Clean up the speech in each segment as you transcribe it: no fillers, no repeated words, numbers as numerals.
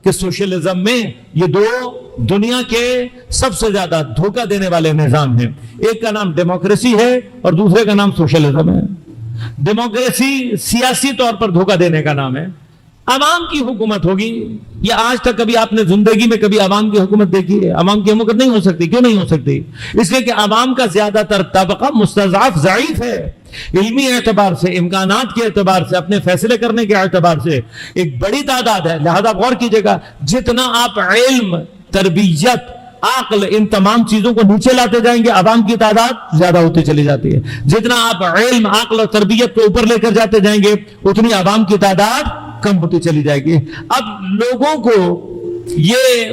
کہ سوشلزم میں یہ دو دنیا کے سب سے زیادہ دھوکہ دینے والے نظام ہیں. ایک کا نام ڈیموکریسی ہے اور دوسرے کا نام سوشلزم ہے. ڈیموکریسی سیاسی طور پر دھوکہ دینے کا نام ہے. عوام کی حکومت ہوگی. یہ آج تک کبھی آپ نے زندگی میں کبھی عوام کی حکومت دیکھی ہے؟ عوام کی حکومت نہیں ہو سکتی. کیوں نہیں ہو سکتی؟ اس لیے کہ عوام کا زیادہ تر طبقہ مستضعف ضعیف ہے. علمی اعتبار سے، امکانات کے اعتبار سے، اپنے فیصلے کرنے کے اعتبار سے ایک بڑی تعداد ہے. لہذا غور کیجئے گا، جتنا آپ علم، تربیت، عقل، ان تمام چیزوں کو نیچے لاتے جائیں گے، عوام کی تعداد زیادہ ہوتی چلی جاتی ہے. جتنا آپ علم، عقل اور تربیت کو اوپر لے کر جاتے جائیں گے، اتنی عوام کی تعداد کم ہوتی چلی جائے گی. اب لوگوں کو یہ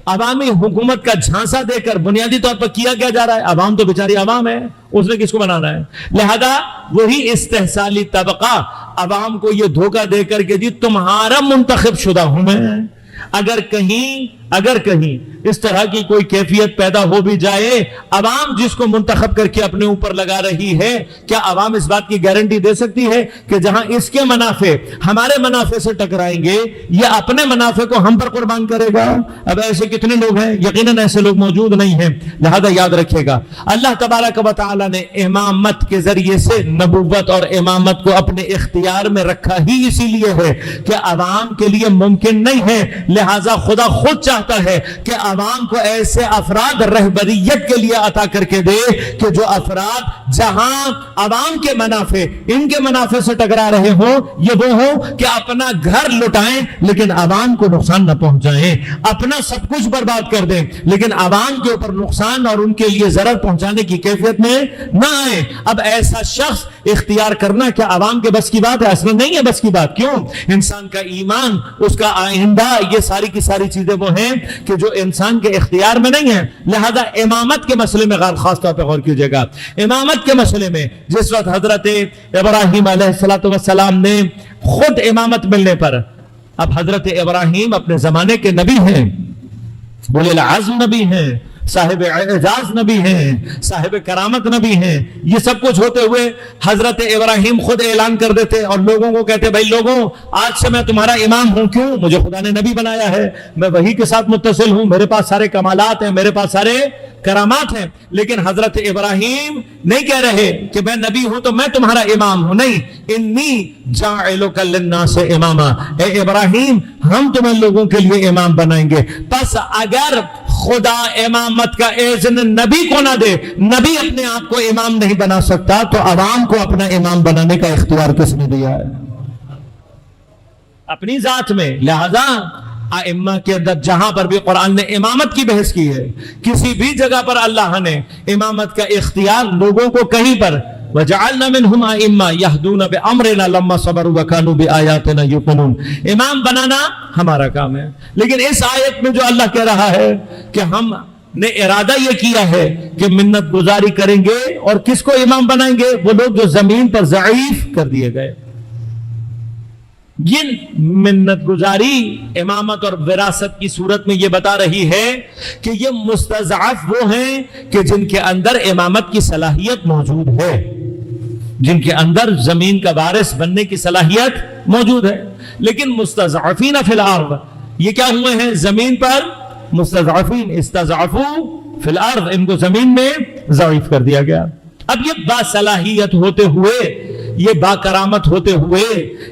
عوامی حکومت کا جھانسا دے کر بنیادی طور پر کیا جا رہا ہے. عوام تو بیچاری عوام ہے، اس نے کس کو بنانا ہے؟ لہذا وہی استحصالی طبقہ عوام کو یہ دھوکہ دے کر کے جی تمہارا منتخب شدہ ہوں میں. اگر کہیں اس طرح کی کوئی کیفیت پیدا ہو بھی جائے، عوام جس کو منتخب کر کے اپنے اوپر لگا رہی ہے، کیا عوام اس بات کی گارنٹی دے سکتی ہے کہ جہاں اس کے منافع ہمارے منافع سے ٹکرائیں گے، یہ اپنے منافع کو ہم پر قربان کرے گا؟ اب ایسے کتنے لوگ ہیں؟ یقیناً ایسے لوگ موجود نہیں ہیں. لہذا یاد رکھیے گا، اللہ تبارک و تعالی نے امامت کے ذریعے سے نبوت اور امامت کو اپنے اختیار میں رکھا ہی اسی لیے ہے کہ عوام کے لیے ممکن نہیں ہے. لہذا خدا خود چاہتا ہے کہ عوام کو ایسے افراد رہبریت کے لیے عطا کر کے دے کہ جو افراد جہاں عوام کے منافع ان کے منافع سے ٹکرا رہے ہوں، یہ وہ ہوں کہ اپنا گھر لٹائیں لیکن عوام کو نقصان نہ پہنچائیں، اپنا سب کچھ برباد کر دیں لیکن عوام کے اوپر نقصان اور ان کے لیے ضرر پہنچانے کی کیفیت میں نہ آئے. اب ایسا شخص اختیار کرنا کیا عوام کے بس کی بات ہے؟ اصلا نہیں ہے بس کی بات. کیوں؟ انسان کا ایمان، اس کا آئندہ، یہ ساری کی ساری چیزیں وہ ہیں کہ جو انسان کے اختیار میں نہیں ہے. لہذا امامت کے مسئلے میں خاص طور پہ غور کیجئے گا. امامت کے مسئلے میں جس وقت حضرت ابراہیم علیہ السلام نے خود امامت ملنے پر، اب حضرت ابراہیم اپنے زمانے کے نبی ہیں، بولے العزم نبی ہیں، صاحب اعجاز نبی ہیں، صاحب کرامت نبی ہیں. یہ سب کچھ ہوتے ہوئے حضرت ابراہیم خود اعلان کر دیتے اور لوگوں کو کہتے بھائی لوگوں، آج سے میں تمہارا امام ہوں. کیوں؟ مجھے خدا نے نبی بنایا ہے، میں وحی کے ساتھ متصل ہوں، میرے پاس سارے کمالات ہیں، میرے پاس سارے کرامات ہیں. لیکن حضرت ابراہیم نہیں کہہ رہے کہ میں نبی ہوں تو میں تمہارا امام ہوں. نہیں، انی جاعلک للناس اماما، اے ابراہیم ہم تمہیں لوگوں کے لیے امام بنائیں گے. پس اگر خدا امامت کا اذن نبی کو نہ دے، نبی اپنے آپ کو امام نہیں بنا سکتا، تو عوام کو اپنا امام بنانے کا اختیار کس نے دیا ہے؟ اپنی ذات میں. لہذا ائمہ کے اندر جہاں پر بھی قرآن نے امامت کی بحث کی ہے، کسی بھی جگہ پر اللہ نے امامت کا اختیار لوگوں کو کہیں پر وَجَعَلْنَا مِنْهُمْ أَئِمَّةً يَهْدُونَ بِأَمْرِنَا لَمَّا صَبَرُوا وَكَانُوا بِآيَاتِنَا يُوقِنُونَ. امام بنانا ہمارا کام ہے. لیکن اس آیت میں جو اللہ کہہ رہا ہے کہ ہم نے ارادہ یہ کیا ہے کہ منت گزاری کریں گے اور کس کو امام بنائیں گے؟ وہ لوگ جو زمین پر ضعیف کر دیے گئے. یہ منت گزاری امامت اور وراثت کی صورت میں یہ بتا رہی ہے کہ یہ مستضعف وہ ہیں کہ جن کے اندر امامت کی صلاحیت موجود ہے، جن کے اندر زمین کا وارث بننے کی صلاحیت موجود ہے. لیکن مستضعفین فی الارض، یہ کیا ہوئے ہیں؟ زمین پر مستضعفین، استضعفوا فی الارض، ان کو زمین میں ضعیف کر دیا گیا. اب یہ باصلاحیت ہوتے ہوئے، یہ با کرامت ہوتے ہوئے،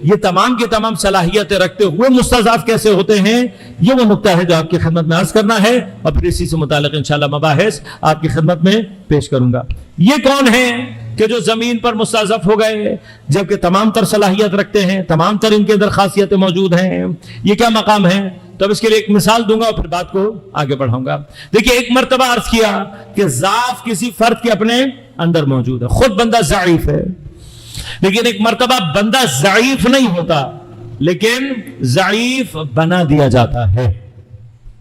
یہ تمام کے تمام صلاحیتیں رکھتے ہوئے مستضعف کیسے ہوتے ہیں؟ یہ وہ نقطہ ہے جو آپ کی خدمت میں عرض کرنا ہے اور پھر اسی سے متعلق انشاءاللہ مباحث آپ کی خدمت میں پیش کروں گا. یہ کون ہیں کہ جو زمین پر مستضعف ہو گئے جبکہ تمام تر صلاحیت رکھتے ہیں، تمام تر ان کے اندر خاصیتیں موجود ہیں؟ یہ کیا مقام ہے؟ تو اب اس کے لیے ایک مثال دوں گا اور پھر بات کو آگے بڑھاؤں گا. دیکھیے، ایک مرتبہ عرض کیا کہ ضعف کسی فرد کے اپنے اندر موجود ہے، خود بندہ ضعیف ہے. لیکن ایک مرتبہ بندہ ضعیف نہیں ہوتا لیکن ضعیف بنا دیا جاتا ہے.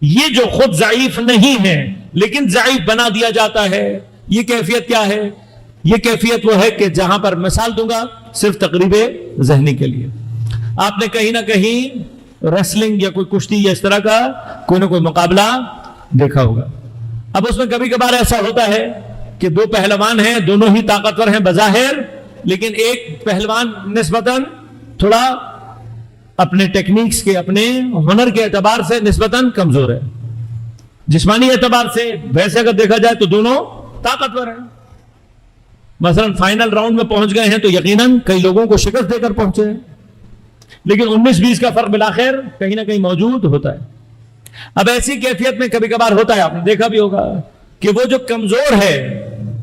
یہ جو خود ضعیف نہیں ہے لیکن ضعیف بنا دیا جاتا ہے، یہ کیفیت کیا ہے؟ یہ کیفیت وہ ہے کہ جہاں پر مثال دوں گا صرف تقریب ذہنی کے لیے. آپ نے کہیں نہ کہیں ریسلنگ یا کوئی کشتی یا اس طرح کا کوئی نہ کوئی مقابلہ دیکھا ہوگا. اب اس میں کبھی کبھار ایسا ہوتا ہے کہ دو پہلوان ہیں، دونوں ہی طاقتور ہیں بظاہر، لیکن ایک پہلوان نسبتاً تھوڑا اپنے ٹیکنیکس کے، اپنے ہنر کے اعتبار سے نسبتاً کمزور ہے. جسمانی اعتبار سے ویسے اگر دیکھا جائے تو دونوں طاقتور ہیں. مثلا فائنل راؤنڈ میں پہنچ گئے ہیں تو یقیناً کئی لوگوں کو شکست دے کر پہنچے ہیں، لیکن 19-20 کا فرق بالآخر کہیں نہ کہیں موجود ہوتا ہے. اب ایسی کیفیت میں کبھی کبھار ہوتا ہے، آپ نے دیکھا بھی ہوگا کہ وہ جو کمزور ہے،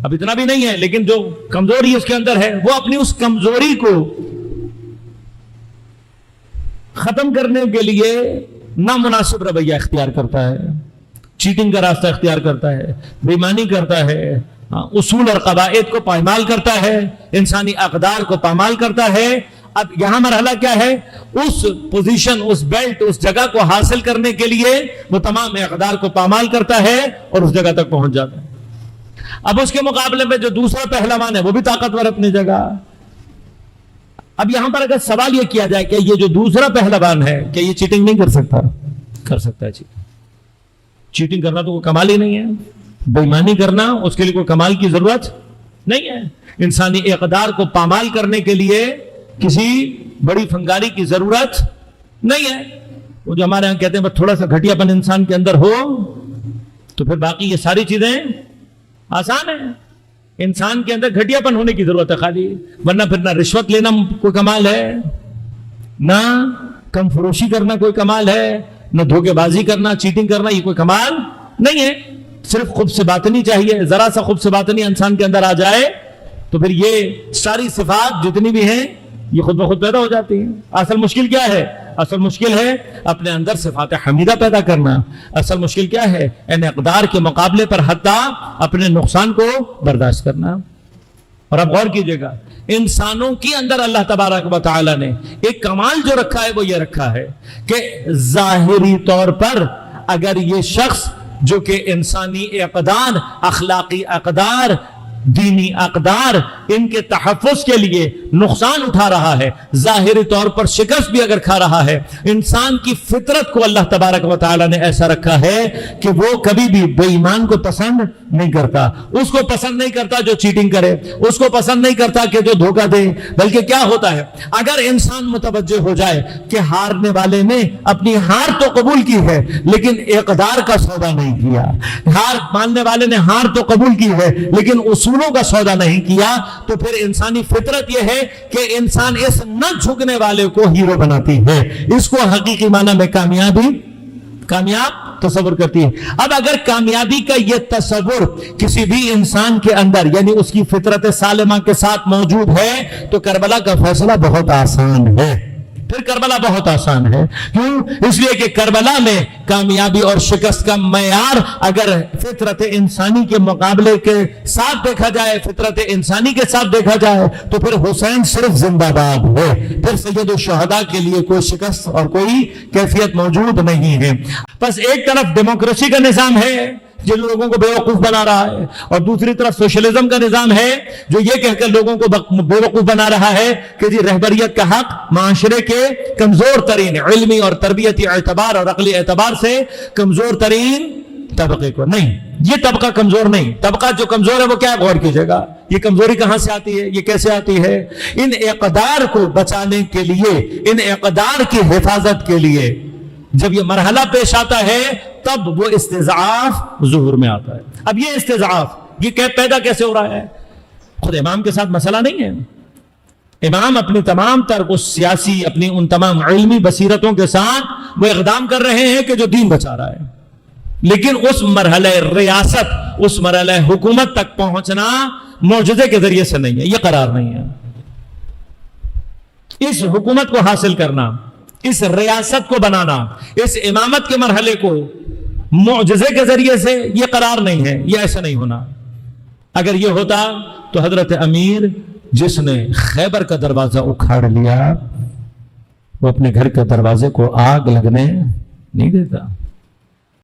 اب اتنا بھی نہیں ہے لیکن جو کمزوری اس کے اندر ہے، وہ اپنی اس کمزوری کو ختم کرنے کے لیے نامناسب رویہ اختیار کرتا ہے، چیٹنگ کا راستہ اختیار کرتا ہے، بے ایمانی کرتا ہے، اصول اور قواعد کو پامال کرتا ہے، انسانی اقدار کو پامال کرتا ہے. اب یہاں مرحلہ کیا ہے؟ اس پوزیشن، اس بیلٹ، اس جگہ کو حاصل کرنے کے لیے وہ تمام اقدار کو پامال کرتا ہے اور اس جگہ تک پہنچ جاتا ہے. اب اس کے مقابلے میں جو دوسرا پہلوان ہے وہ بھی طاقتور اپنی جگہ. اب یہاں پر اگر سوال یہ کیا جائے کہ یہ جو دوسرا پہلوان ہے کہ یہ چیٹنگ نہیں کر سکتا؟ کر سکتا ہے. چیٹنگ کرنا تو کوئی کمال ہی نہیں ہے، بے ایمانی کرنا اس کے لیے کوئی کمال کی ضرورت نہیں ہے. انسانی اقدار کو پامال کرنے کے لیے کسی بڑی فنکاری کی ضرورت نہیں ہے. وہ جو ہمارے یہاں کہتے ہیں بس تھوڑا سا گھٹیا پن انسان کے اندر ہو تو پھر باقی یہ ساری چیزیں آسان ہیں. انسان کے اندر گھٹیا پن ہونے کی ضرورت ہے خالی، ورنہ پھر نہ رشوت لینا کوئی کمال ہے، نہ کم فروشی کرنا کوئی کمال ہے، نہ دھوکے بازی کرنا، چیٹنگ کرنا، یہ کوئی کمال نہیں ہے. صرف خود سے باطنی چاہیے. ذرا سا خود سے باطنی انسان کے اندر آ جائے تو پھر یہ ساری صفات جتنی بھی ہیں یہ خود بخود پیدا ہو جاتی ہیں. اصل مشکل کیا ہے؟ اصل مشکل ہے اپنے اندر صفات حمیدہ پیدا کرنا. اصل مشکل کیا ہے؟ ان اقدار کے مقابلے پر حتی اپنے نقصان کو برداشت کرنا. اور اب غور کیجئے گا، انسانوں کے اندر اللہ تبارک و تعالی نے ایک کمال جو رکھا ہے وہ یہ رکھا ہے کہ ظاہری طور پر اگر یہ شخص جو کہ انسانی اقدار، اخلاقی اقدار، دینی اقدار، ان کے تحفظ کے لیے نقصان اٹھا رہا ہے، ظاہری طور پر شکست بھی اگر کھا رہا ہے، انسان کی فطرت کو اللہ تبارک و تعالی نے ایسا رکھا ہے کہ وہ کبھی بھی بے ایمان کو پسند نہیں کرتا. اس کو پسند نہیں کرتا جو چیٹنگ کرے، اس کو پسند نہیں کرتا کہ جو دھوکہ دے. بلکہ کیا ہوتا ہے، اگر انسان متوجہ ہو جائے کہ ہارنے والے نے اپنی ہار تو قبول کی ہے لیکن اقدار کا سودا نہیں کیا، ہار ماننے والے نے ہار تو قبول کی ہے لیکن اصولوں کا سودا نہیں کیا، تو پھر انسانی فطرت یہ ہے کہ انسان اس نہ جھکنے والے کو ہیرو بناتی ہے، اس کو حقیقی معنی میں کامیاب تصور کرتی ہے. اب اگر کامیابی کا یہ تصور کسی بھی انسان کے اندر یعنی اس کی فطرت سالمہ کے ساتھ موجود ہے تو کربلا کا فیصلہ بہت آسان ہے. پھر کربلا بہت آسان ہے. کیوں؟ اس لیے کہ کربلا میں کامیابی اور شکست کا معیار اگر فطرت انسانی کے مقابلے کے ساتھ دیکھا جائے، فطرت انسانی کے ساتھ دیکھا جائے تو پھر حسین صرف زندہ باد ہے، پھر سید الشہداء کے لیے کوئی شکست اور کوئی کیفیت موجود نہیں ہے. بس ایک طرف ڈیموکریسی کا نظام ہے جو لوگوں کو بیوقوف بنا رہا ہے، اور دوسری طرف سوشلزم کا نظام ہے جو یہ کہہ کر لوگوں کو بیوقوف بنا رہا ہے کہ جی رہبریت کا حق معاشرے کے کمزور ترین علمی اور تربیتی اعتبار اور عقلی اعتبار سے کمزور ترین طبقے کو. نہیں، یہ طبقہ کمزور نہیں. طبقہ جو کمزور ہے وہ کیا؟ غور کیجئے گا یہ کمزوری کہاں سے آتی ہے، یہ کیسے آتی ہے؟ ان اقدار کو بچانے کے لیے، ان اقدار کی حفاظت کے لیے جب یہ مرحلہ پیش آتا ہے تب وہ استضعاف ظہور میں آتا ہے. اب یہ استضعاف یہ پیدا کیسے ہو رہا ہے؟ خود امام کے ساتھ مسئلہ نہیں ہے. امام اپنی تمام تر اس سیاسی، اپنی ان تمام علمی بصیرتوں کے ساتھ وہ اقدام کر رہے ہیں کہ جو دین بچا رہا ہے، لیکن اس مرحلہ ریاست، اس مرحلہ حکومت تک پہنچنا معجزے کے ذریعے سے نہیں ہے، یہ قرار نہیں ہے. اس حکومت کو حاصل کرنا، اس ریاست کو بنانا، اس امامت کے مرحلے کو معجزے کے ذریعے سے یہ قرار نہیں ہے، یہ ایسا نہیں ہونا. اگر یہ ہوتا تو حضرت امیر جس نے خیبر کا دروازہ اکھاڑ لیا وہ اپنے گھر کے دروازے کو آگ لگنے نہیں دیتا.